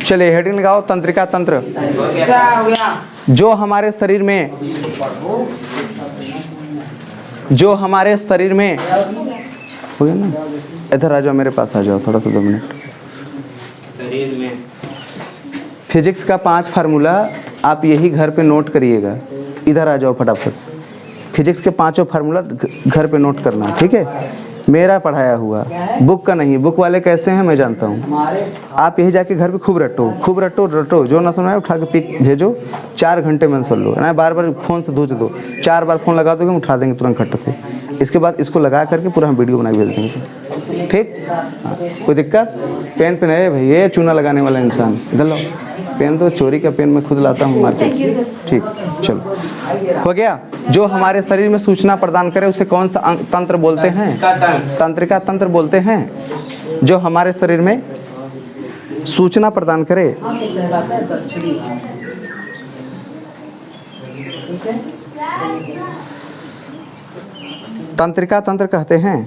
चलिए हेडिंग लगाओ, तंत्रिका तंत्र। क्या हो गया? जो हमारे शरीर में हो गया ना, इधर आ जाओ, मेरे पास आ जाओ थोड़ा सा, 2 मिनट। शरीर में फिजिक्स का 5 फार्मूला आप यही घर पे नोट करिएगा। इधर आ जाओ फटाफट। फिजिक्स के 5 फार्मूला घर पे नोट करना, ठीक है? मेरा पढ़ाया हुआ, बुक का नहीं। बुक वाले कैसे हैं मैं जानता हूँ। आप यही जाके घर पे खूब रटो, जो ना सुनाए उठा के पिक भेजो। 4 घंटे में सुन लो ना, बार बार फ़ोन से दूज दो। 4 बार फ़ोन लगा दोगे, हम उठा देंगे तुरंत खट्ट से। इसके बाद इसको लगा करके पूरा हम वीडियो बना के भेज देंगे, ठीक? हाँ, कोई दिक्कत? पेन पे नहीं भाई, ये चूना लगाने वाला इंसान इधर लो। पेन तो चोरी का पेन मैं खुद लाता हूँ मार्केट से, ठीक? चलो, हो गया। जो हमारे शरीर में सूचना प्रदान करे उसे कौन सा तंत्र बोलते हैं? तंत्रिका तंत्र बोलते हैं। जो हमारे शरीर में सूचना प्रदान करे तंत्रिका तंत्र कहते हैं।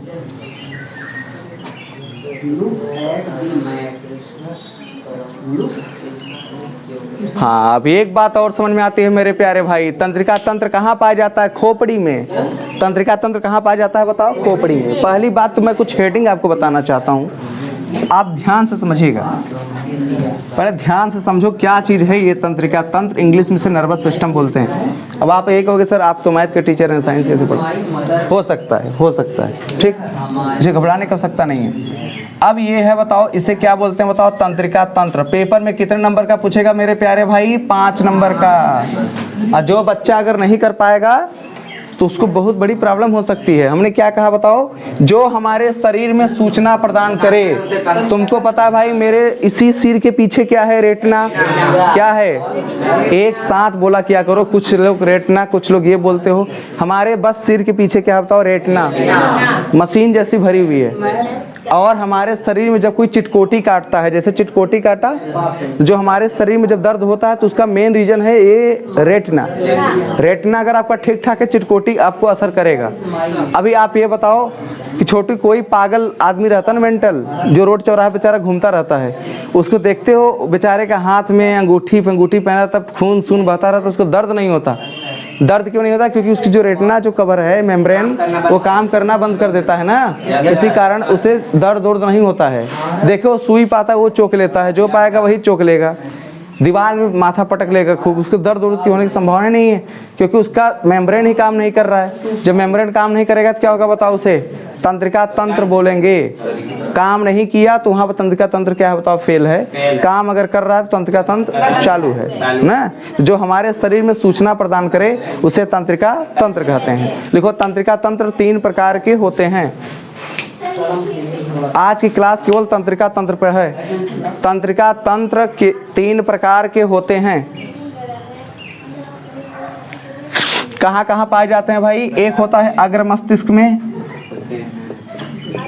हाँ, अब एक बात और समझ में आती है मेरे प्यारे भाई। तंत्रिका तंत्र कहाँ पाया जाता है? खोपड़ी में। तंत्रिका तंत्र कहाँ पाया जाता है बताओ? खोपड़ी में। पहली बात तो मैं कुछ हेडिंग आपको बताना चाहता हूँ, आप ध्यान से समझिएगा। पहले ध्यान से समझो क्या चीज़ है ये तंत्रिका तंत्र। इंग्लिश में से नर्वस सिस्टम बोलते हैं। अब आप एक कहोगे सर आप तो मैथ के टीचर हैं, साइंस कैसे पढ़ो? हो सकता है, ठीक? मुझे घबराने का आवश्यकता नहीं है। अब ये है, बताओ इसे क्या बोलते हैं? बताओ तंत्रिका तंत्र। पेपर में कितने नंबर का पूछेगा मेरे प्यारे भाई? 5 नंबर का। और जो बच्चा अगर नहीं कर पाएगा तो उसको बहुत बड़ी प्रॉब्लम हो सकती है। हमने क्या कहा बताओ? जो हमारे शरीर में सूचना प्रदान करे। तुमको पता है भाई, मेरे इसी सिर के पीछे क्या है? रेटिना। क्या है? एक साथ बोला क्या करो, कुछ लोग रेटिना, कुछ लोग ये बोलते हो। हमारे बस सिर के पीछे क्या बताओ? रेटिना। मशीन जैसी भरी हुई है। और हमारे शरीर में जब कोई चिटकोटी काटता है, जैसे चिटकोटी काटा, जो हमारे शरीर में जब दर्द होता है तो उसका मेन रीजन है ये रेटिना। रेटिना अगर आपका ठीक ठाक है, चिटकोटी आपको असर करेगा। अभी आप ये बताओ कि छोटी कोई पागल आदमी रहता है ना, मेंटल, जो रोड चौराहे बेचारा घूमता रहता है, उसको देखते हो बेचारे का हाथ में अंगूठी पहना, तब खून सून बहता रहता है, उसको दर्द नहीं होता। दर्द क्यों नहीं होता? क्योंकि उसकी जो रेटिना जो कवर है, मेम्ब्रेन, वो काम करना बंद कर देता है ना, इसी कारण उसे दर्द नहीं होता है। देखो सुई पाता है वो चोक लेता है, जो पाएगा वही चोक लेगा। दीवार में माथा पटक लेगा खूब, उसको दर्द की होने की संभावना नहीं है, क्योंकि उसका मेम्ब्रेन ही काम नहीं कर रहा है। जब मेम्ब्रेन काम नहीं करेगा तो क्या होगा बताओ? उसे तंत्रिका तंत्र बोलेंगे। काम नहीं किया तो वहाँ पर तंत्रिका तंत्र क्या है बताओ? फेल है। काम अगर कर रहा है तो तंत्रिका तंत्र चालू है ना। जो हमारे शरीर में सूचना प्रदान करे उसे तंत्रिका तंत्र कहते हैं। लिखो, तंत्रिका तंत्र 3 प्रकार के होते हैं। आज की क्लास केवल तंत्रिका तंत्र पर है। तंत्रिका तंत्र के 3 प्रकार के होते हैं। कहाँ कहाँ पाए जाते हैं भाई? एक होता है अग्र मस्तिष्क में,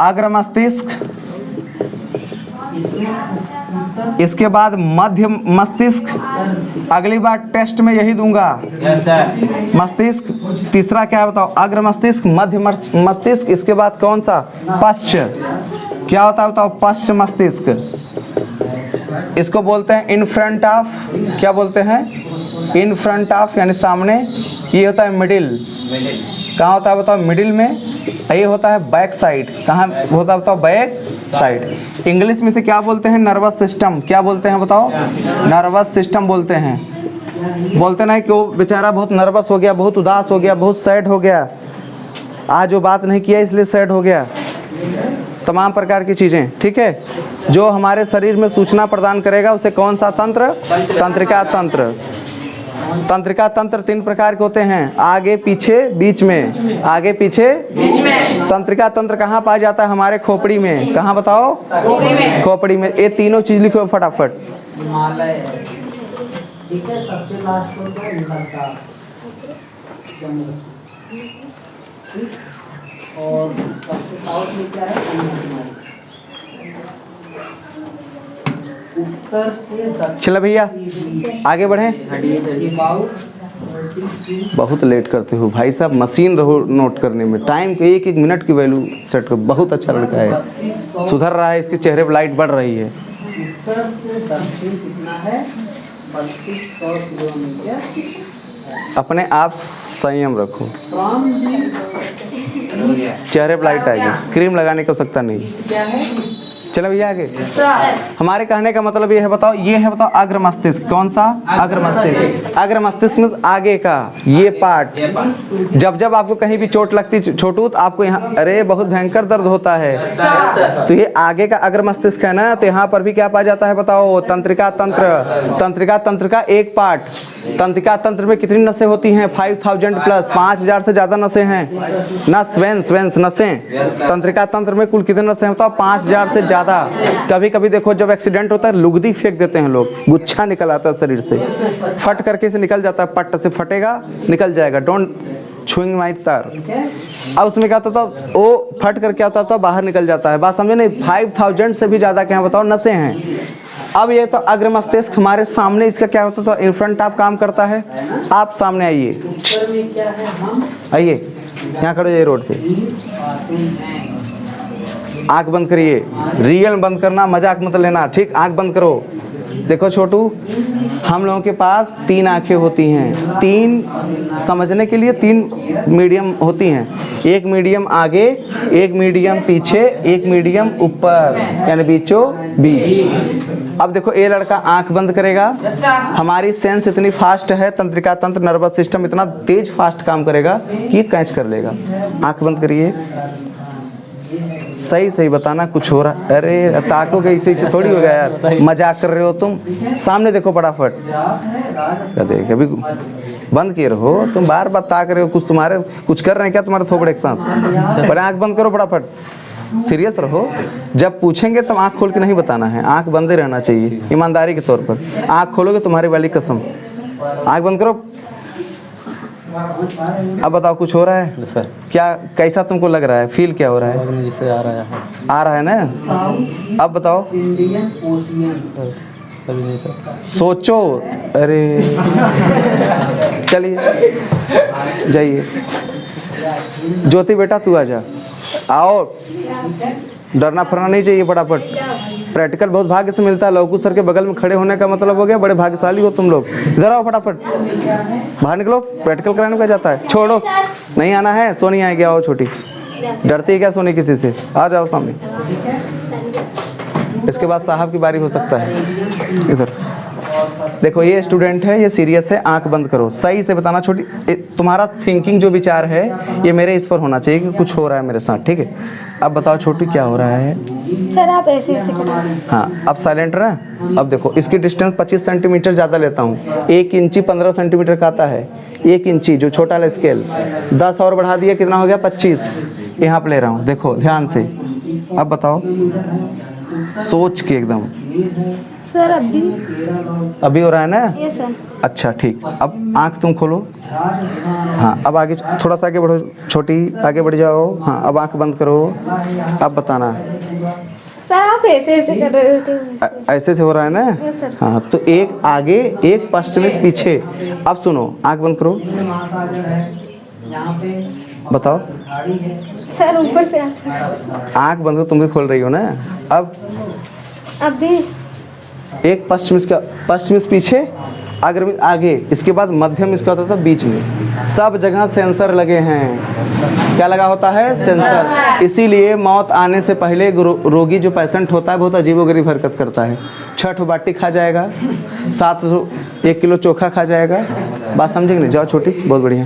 अग्र मस्तिष्क। इसके बाद मध्य मस्तिष्क, अगली बार टेस्ट में यही दूंगा, मस्तिष्क। तीसरा क्या है बताओ? अग्र मस्तिष्क, मध्य मस्तिष्क। इसके बाद कौन सा? पश्च। क्या होता है बताओ? पश्च मस्तिष्क। इसको बोलते हैं इन फ्रंट ऑफ। क्या बोलते हैं? इन फ्रंट ऑफ, यानी सामने। ये होता है मिडिल। कहाँ होता है बताओ? मिडिल में। ये होता है बैक साइड। कहाँ होता है बताओ? Back side. इंग्लिश में से क्या बोलते हैं? Nervous system. क्या बोलते हैं बताओ? नर्वस सिस्टम बोलते हैं। बोलते ना कि वो बेचारा बहुत नर्वस हो गया, बहुत उदास हो गया, बहुत सैड हो गया, आज वो बात नहीं किया इसलिए सैड हो गया। तमाम प्रकार की चीज़ें, ठीक है? जो हमारे शरीर में सूचना प्रदान करेगा उसे कौन सा तंत्र? तंत्रिका तंत्र। तंत्रिका तंत्र 3 प्रकार के होते हैं, आगे पीछे बीच में। आगे पीछे बीच में। तंत्रिका तंत्र कहाँ पाया जाता है? हमारे खोपड़ी में। कहाँ बताओ? खोपड़ी में। खोपड़ी में। ये तीनों चीज लिखो फटाफट। और सबसे साउथ में क्या है? उत्तर से दक्षिण। चलो भैया आगे बढ़े। बहुत लेट करते हो भाई साहब, मशीन रहो नोट करने में, टाइम के एक एक मिनट की वैल्यू सेट करो। बहुत अच्छा लड़का है, सुधर रहा है, इसके चेहरे पर लाइट बढ़ रही है। उत्तर से दक्षिण कितना है? 3200 किलोमीटर। अपने आप संयम रखो, फ्रॉम चेहरे पर लाइट आएगी, क्रीम लगाने की आवश्यकता नहीं। क्या है? चलो भैया आगे। हमारे कहने का मतलब ये है, बताओ ये है, बताओ अग्र मस्तिष्क। कौन सा? अग्र मस्तिष्क। अग्र मस्तिष्क में आगे का ये पार्ट, जब जब आपको कहीं भी चोट लगती छोटू, तो आपको यहाँ अरे बहुत भयंकर दर्द होता है, तो ये आगे का अग्र मस्तिष्क है ना, तो यहाँ पर भी क्या पाया जाता है बताओ? तंत्रिका तंत्र। तंत्रिका तंत्र का एक पार्ट। तंत्रिका तंत्र में कितनी नसें होती हैं? 5000 प्लस, 5000 से ज्यादा नसें हैं। नस वेंस वेंस नसें। तंत्रिका तंत्र में कुल कितने नसें हैं बताओ? 5000 से ज्यादा। कभी कभी देखो जब एक्सीडेंट होता है, लुगदी फेंक देते हैं लोग, गुच्छा निकल आता है शरीर से, फट करके से निकल जाता है, पट्ट से फटेगा निकल जाएगा। डोंट छुइंग माई तार। अब उसमें क्या होता था, वो फट कर क्या होता था, बाहर निकल जाता है। बात समझे नहीं? 5000 से भी ज्यादा क्या बताओ नसें हैं। अब ये तो अग्र मस्तिष्क हमारे सामने, इसका क्या होता था? इन फ्रंट आप काम करता है। आप सामने आइए, आइए यहाँ खड़े जाइए रोड पे, आंख बंद करिए। रियल बंद करना, मजाक मत लेना, ठीक? आंख बंद करो। देखो छोटू, हम लोगों के पास 3 आंखें होती हैं। 3 समझने के लिए 3 मीडियम होती हैं। एक मीडियम आगे, एक मीडियम पीछे, एक मीडियम ऊपर, यानी बीचों बीच। अब देखो ये लड़का आंख बंद करेगा, हमारी सेंस इतनी फास्ट है, तंत्रिका तंत्र नर्वस सिस्टम इतना तेज फास्ट काम करेगा कि ये कैच कर लेगा। आंख बंद करिए, सही सही बताना कुछ हो रहा। अरे ताको के इसे थोड़ी हो गया यार, मजाक कर रहे हो तुम। सामने देखो फटाफट, देख अभी बंद किए रहो तुम, बार बार ताक रहे हो। कुछ तुम्हारे कुछ कर रहे हैं क्या तुम्हारे थोपड़े के साथ? पर आंख बंद करो फटाफट, सीरियस रहो। जब पूछेंगे तब आंख खोल के नहीं बताना है, आंख बंद ही रहना चाहिए ईमानदारी के तौर पर। आंख खोलोगे तुम्हारी वाली कसम। आंख बंद करो। अब बताओ कुछ हो रहा है सर? क्या, कैसा तुमको लग रहा है? फील क्या हो रहा है? जैसे आ रहा है। आ रहा है ना? अब बताओ। Indian ocean. अभी नहीं सर। सोचो। अरे चलिए जाइए। ज्योति बेटा तू आजा, आओ। डरना फरना नहीं चाहिए, फटाफट। प्रैक्टिकल बहुत भाग्य से मिलता है। लौकू सर के बगल में खड़े होने का मतलब हो गया बड़े भाग्यशाली हो तुम लोग। इधर आओ फटाफट, बाहर निकलो। प्रैक्टिकल कराने को जाता है, छोड़ो। नहीं आना है, सोनी आएगी। आओ छोटी, डरती है क्या सोनी किसी से? आ जाओ सामने। इसके बाद साहब की बारी हो सकता है। इधर देखो, ये स्टूडेंट है, ये सीरियस है। आंख बंद करो, सही से बताना। छोटी तुम्हारा थिंकिंग जो विचार है ये मेरे इस पर होना चाहिए कि कुछ हो रहा है मेरे साथ, ठीक है? अब बताओ छोटी क्या हो रहा है? सर आप ऐसे ऐसे करो। हाँ अब साइलेंट रहा। अब देखो इसकी डिस्टेंस 25 सेंटीमीटर ज़्यादा लेता हूँ। 1 इंची 15 सेंटीमीटर का आता है। 1 इंची जो छोटा वाला स्केल, 10 और बढ़ा दिया, कितना हो गया? 25। यहाँ पे ले रहा हूँ, देखो ध्यान से। अब बताओ सोच के एकदम। सर अभी हो रहा है ना? Yes sir. अच्छा ठीक। अब आंख तुम खोलो। हाँ अब आगे थोड़ा सा आगे बढ़ो, छोटी आगे बढ़ जाओ। हाँ अब आंख बंद करो। अब बताना। सर आप ऐसे ऐसे कर रहे होते। ऐसे से हो रहा है ना? Yes sir. हाँ तो एक आगे एक पश्चिम पीछे। अब सुनो, आंख बंद करो, बताओ। सर ऊपर से आंख बंद करो, तुम भी खोल रही हो ना? अब भी एक पश्चिम से पीछे, अग्र आगे, इसके बाद मध्यम इसका होता था बीच में। सब जगह सेंसर लगे हैं। क्या लगा होता है? सेंसर। इसीलिए मौत आने से पहले रोगी जो पेशेंट होता है बहुत अजीबोगरीब हरकत करता है। 6 बाटी खा जाएगा, 1 किलो चोखा खा जाएगा। बात समझे कि नहीं? जाओ छोटी, बहुत बढ़िया।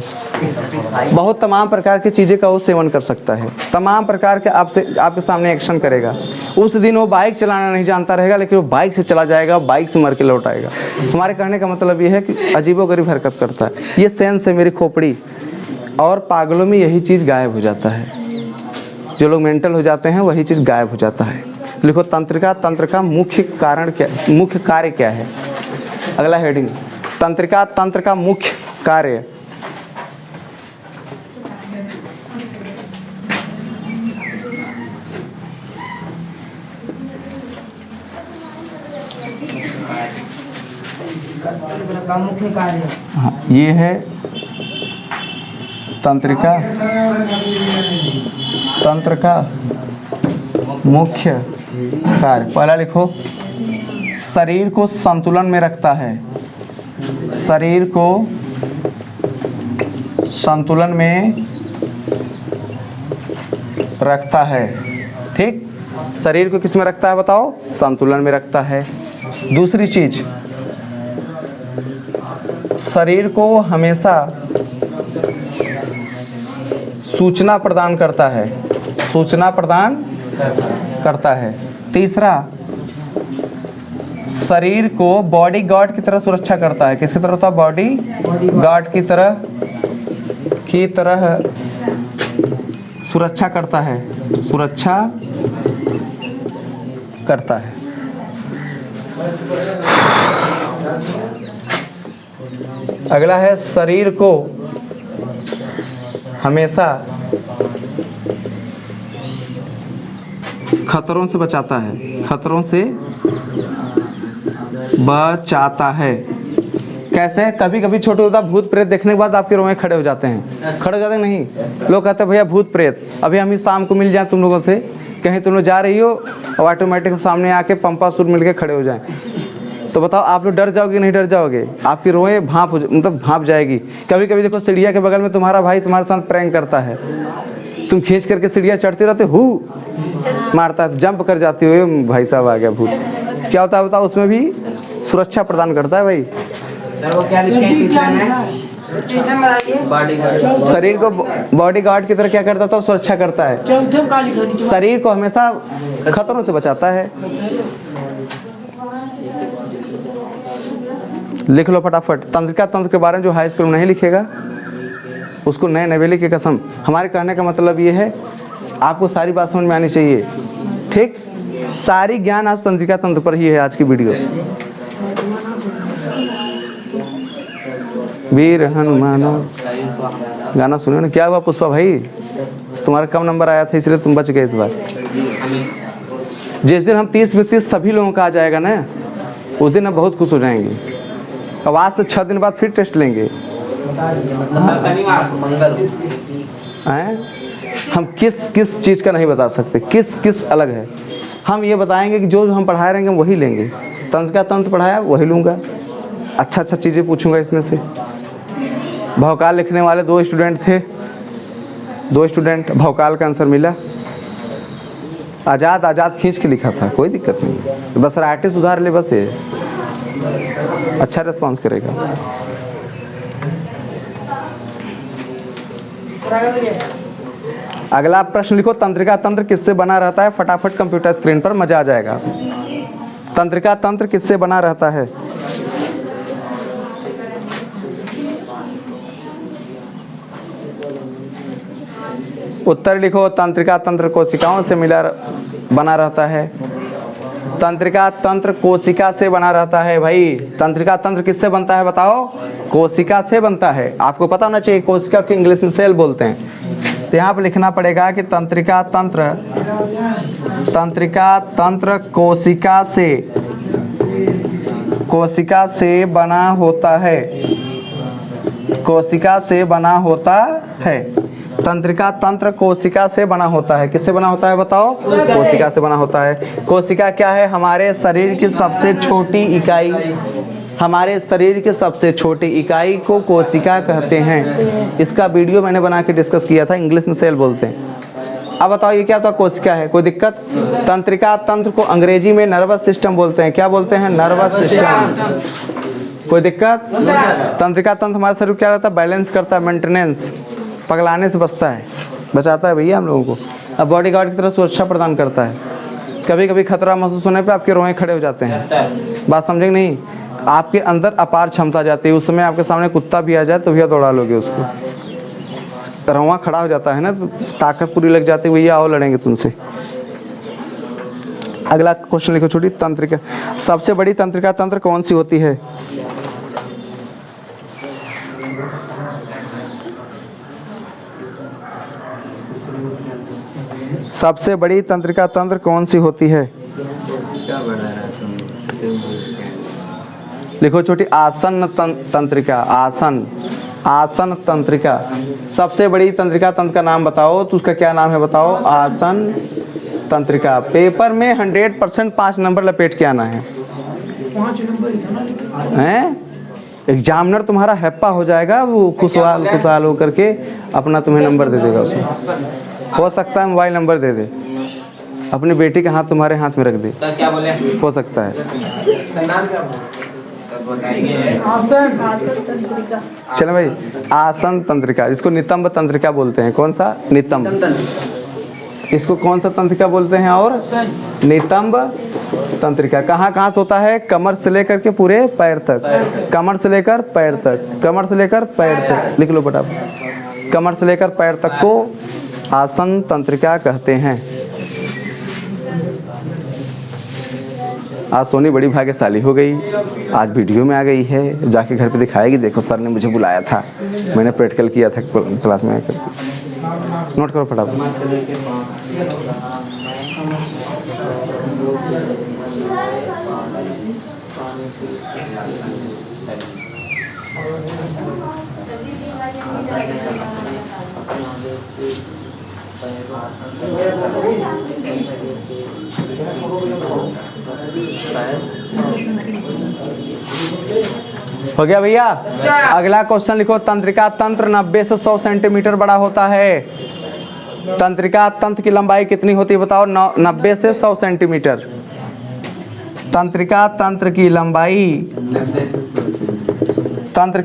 बहुत तमाम प्रकार की चीज़ें का वो सेवन कर सकता है, तमाम प्रकार के आपके सामने एक्शन करेगा। उस दिन वो बाइक चलाना नहीं जानता रहेगा, लेकिन वो बाइक से चला जाएगा, बाइक से मर के लौट आएगा। हमारे कहने का मतलब ये है कि अजीबोगरीब हरकत करता है। ये सेंस है मेरी खोपड़ी। और पागलों में यही चीज़ गायब हो जाता है। जो लोग मेंटल हो जाते हैं वही चीज़ गायब हो जाता है। लिखो तंत्रिका तंत्र का मुख्य कारण क्या, मुख्य कार्य क्या है? अगला हेडिंग, तंत्रिका तंत्र का मुख्य कार्य। का मुख्य कार्य। हाँ ये है तंत्रिका तंत्र का मुख्य कार्य, पहला लिखो, शरीर को संतुलन में रखता है, शरीर को संतुलन में रखता है। ठीक, शरीर को किस में रखता है बताओ? संतुलन में रखता है। दूसरी चीज, शरीर को हमेशा सूचना प्रदान करता है, सूचना प्रदान करता है। तीसरा, शरीर को बॉडी गार्ड की तरह सुरक्षा करता है। किसकी तरह होता है? बॉडी गार्ड की तरह सुरक्षा करता है, सुरक्षा करता है। अगला है, शरीर को हमेशा खतरों से बचाता है, खतरों से बचाता है। कैसे? कभी कभी छोटे होता भूत प्रेत देखने के बाद आपके रोए खड़े हो जाते हैं, खड़े हो जाते हैं नहीं? लोग कहते हैं भैया भूत प्रेत, अभी हम ही शाम को मिल जाए तुम लोगों से, कहीं तुम लोग जा रही हो और ऑटोमेटिक सामने आके पंपा सुर मिल के खड़े हो जाएं, तो बताओ आप लोग डर जाओगे नहीं डर जाओगे? आपकी रोए भाप जाएगी। कभी कभी देखो सीढ़िया के बगल में तुम्हारा भाई तुम्हारे साथ प्रैंक करता है, तुम खींच करके सीढ़ियाँ चढ़ते रहते हु मारता है, जंप कर जाती हो, भाई साहब आ गया भूत। क्या होता है बताओ? उसमें भी सुरक्षा प्रदान करता है भाई। सर वो क्या लिखा है तीसरे में? शरीर को बॉडी गार्ड की तरह क्या करता था? सुरक्षा करता है। शरीर को हमेशा खतरों से बचाता है। लिख लो फटाफट। तंत्रिका तंत्र के बारे में जो हाई स्कूल में नहीं लिखेगा उसको नए नवेली की कसम। हमारे कहने का मतलब ये है आपको सारी बात समझ में आनी चाहिए। ठीक, सारी ज्ञान आज तंत्रिका तंत्र पर ही है आज की वीडियो। वीर हनुमान गाना सुनो ना। क्या हुआ पुष्पा भाई, तुम्हारा कम नंबर आया था इसलिए तुम बच गए इस बार। जिस दिन हम 30 में 30 सभी लोगों का आ जाएगा ना, उस दिन हम बहुत खुश हो जाएंगे। अब आज से 6 दिन बाद फिर टेस्ट लेंगे। हैं? हम किस किस चीज़ का नहीं बता सकते, किस किस अलग है। हम ये बताएंगे कि जो हम पढ़ाए रहेंगे वही लेंगे। तंत्र का तंत्र पढ़ाया वही लूँगा, अच्छा चीज़ें पूछूंगा इसमें से। भौकाल लिखने वाले 2 स्टूडेंट थे, 2 स्टूडेंट, भौकाल का आंसर मिला। आज़ाद खींच के लिखा था, कोई दिक्कत नहीं, बस राइटिंग सुधार ले, बस ये अच्छा रिस्पॉन्स करेगा। अगला प्रश्न लिखो, तंत्रिका तंत्र किससे बना रहता है? फटाफट कंप्यूटर स्क्रीन पर, मजा आ जाएगा। तंत्रिका तंत्र किससे बना रहता है? उत्तर लिखो, तंत्रिका तंत्र कोशिकाओं से बना रहता है। तंत्रिका तंत्र कोशिका से बना रहता है भाई। तंत्रिका तंत्र किससे बनता है बताओ? कोशिका से बनता है। आपको पता होना चाहिए कोशिका को इंग्लिश में सेल बोलते हैं। तो यहाँ पर लिखना पड़ेगा कि तंत्रिका तंत्र कोशिका से बना होता है, कोशिका से बना होता है। तंत्रिका तंत्र कोशिका से बना होता है। किससे बना होता है बताओ? कोशिका से बना होता है। कोशिका क्या है? हमारे शरीर की सबसे छोटी इकाई। हमारे शरीर की सबसे छोटी इकाई को कोशिका कहते हैं। इसका वीडियो मैंने बना के डिस्कस किया था, इंग्लिश में सेल बोलते हैं। अब बताओ ये क्या होता है? कोशिका है, कोई दिक्कत? तंत्रिका तंत्र को अंग्रेजी में नर्वस सिस्टम बोलते हैं। क्या बोलते हैं? Nervous system. कोई दिक्कत? तंत्रिका तंत्र हमारे शरीर क्या रहता है? बैलेंस करता है, मेंटेनेंस, पगलाने से बचाता है भैया हम लोगों को। अब बॉडी गार्ड की तरह सुरक्षा प्रदान करता है। कभी कभी खतरा महसूस होने पे आपके रोए खड़े हो जाते हैं। बात समझेंगे नहीं? आपके अंदर अपार क्षमता जाती है। उस समय आपके सामने कुत्ता भी आ जाए तो भैया दौड़ा लोगे उसको। रोआ खड़ा हो जाता है ना, तो ताकत पूरी लग जाती है, भैया आओ लड़ेंगे तुमसे। अगला क्वेश्चन लिखो छोटी। तंत्रिका, सबसे बड़ी तंत्रिका तंत्र कौन सी होती है? सबसे बड़ी तंत्रिका तंत्र कौन सी होती है? लिखो छोटी। आसन तंत्रिका, आसन आसन तंत्रिका। सबसे बड़ी तंत्रिका तंत्र का नाम बताओ, तो उसका क्या नाम है बताओ? आसन तंत्रिका। पेपर में 100% 5 नंबर लपेट के आना है। 5 नंबर ही था ना लिखा हैं? एग्जामिनर तुम्हारा हैप्पा हो जाएगा, वो खुशहाल हो करके अपना तुम्हें नंबर दे देगा उसमें। हो सकता है मोबाइल नंबर दे दे, अपनी बेटी का हाथ तुम्हारे हाथ में रख दे, सर क्या बोले? हो सकता है। नाम क्या बोले? बताइए। आसन तंत्रिका। चलो भाई, आसन तंत्रिका, इसको नितंब तंत्रिका बोलते हैं। कौन सा? नितंब। इसको कौन सा तंत्रिका बोलते हैं? और नितंब तंत्रिका। कहाँ कहाँ से होता है? कमर से लेकर के पूरे पैर तक, कमर से लेकर पैर तक, कमर से लेकर पैर तक। लिख लो फटाफट। कमर से लेकर पैर तक को आसन तंत्रिका कहते हैं। आज सोनी बड़ी भाग्यशाली हो गई, आज वीडियो में आ गई है, जाके घर पे दिखाएगी। देखो सर ने मुझे बुलाया था, मैंने प्रैक्टिकल किया था क्लास में आकर। नोट करो फटाफट। हो गया भैया? अगला क्वेश्चन लिखो। तंत्रिका तंत्र 90 से 100 सेंटीमीटर बड़ा होता है। तंत्रिका तंत्र की लंबाई कितनी होती है बताओ? 90 से 100 सेंटीमीटर। तंत्रिका तंत्र की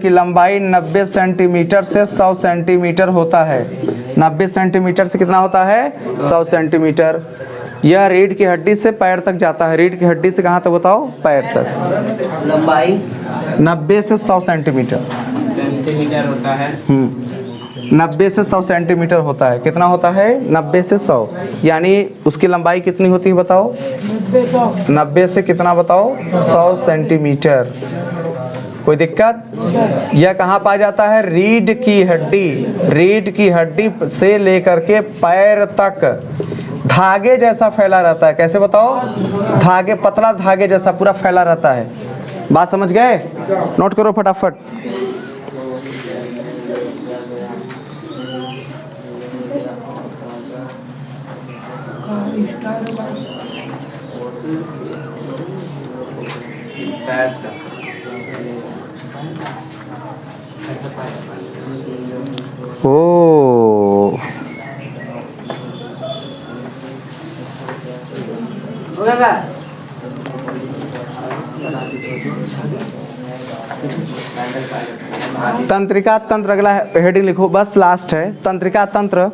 लंबाई 90 सेंटीमीटर से 100 सेंटीमीटर होता है। 90 सेंटीमीटर से कितना होता है? 100 सेंटीमीटर। यह रीढ़ की हड्डी से पैर तक जाता है। रीढ़ की हड्डी से कहाँ तक बताओ? पैर तक। लंबाई 90 से 100 सेंटीमीटर सेंटीमीटर होता है। 90 से 100 सेंटीमीटर होता है। कितना होता है? 90 से 100, यानी उसकी लंबाई कितनी होती है बताओ? 90 से कितना बताओ? 100 सेंटीमीटर। कोई दिक्कत? यह कहाँ पाया जाता है? रीढ़ की हड्डी। रीढ़ की हड्डी से लेकर के पैर तक धागे जैसा फैला रहता है। कैसे बताओ? धागे, पतला धागे जैसा पूरा फैला रहता है। बात समझ गए? नोट करो फटाफट। ओ हो गया सर? तंत्रिका तंत्र, अगला हेडिंग लिखो, बस लास्ट है। तंत्रिका तंत्र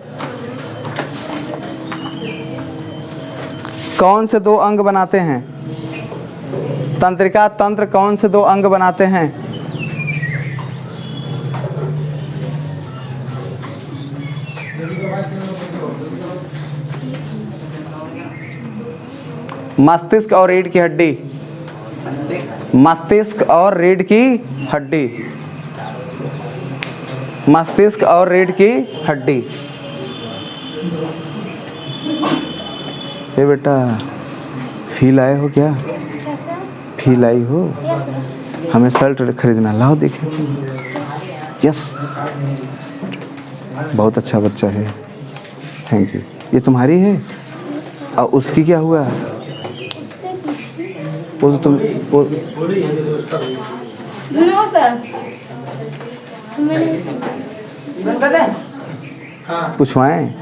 कौन से 2 अंग बनाते हैं? तंत्रिका तंत्र कौन से 2 अंग बनाते हैं? मस्तिष्क और रीढ़ की हड्डी। मस्तिष्क और रीढ़ की हड्डी। मस्तिष्क और रीढ़ की हड्डी। ये बेटा फील आए हो क्या? फील आई हो? हमें शर्ट खरीदना, लाओ देखें। यस, बहुत अच्छा बच्चा है, थैंक यू। ये तुम्हारी है? और उसकी क्या हुआ? वो तो तुम नो सर, बंद कर दे। पूछवाएं?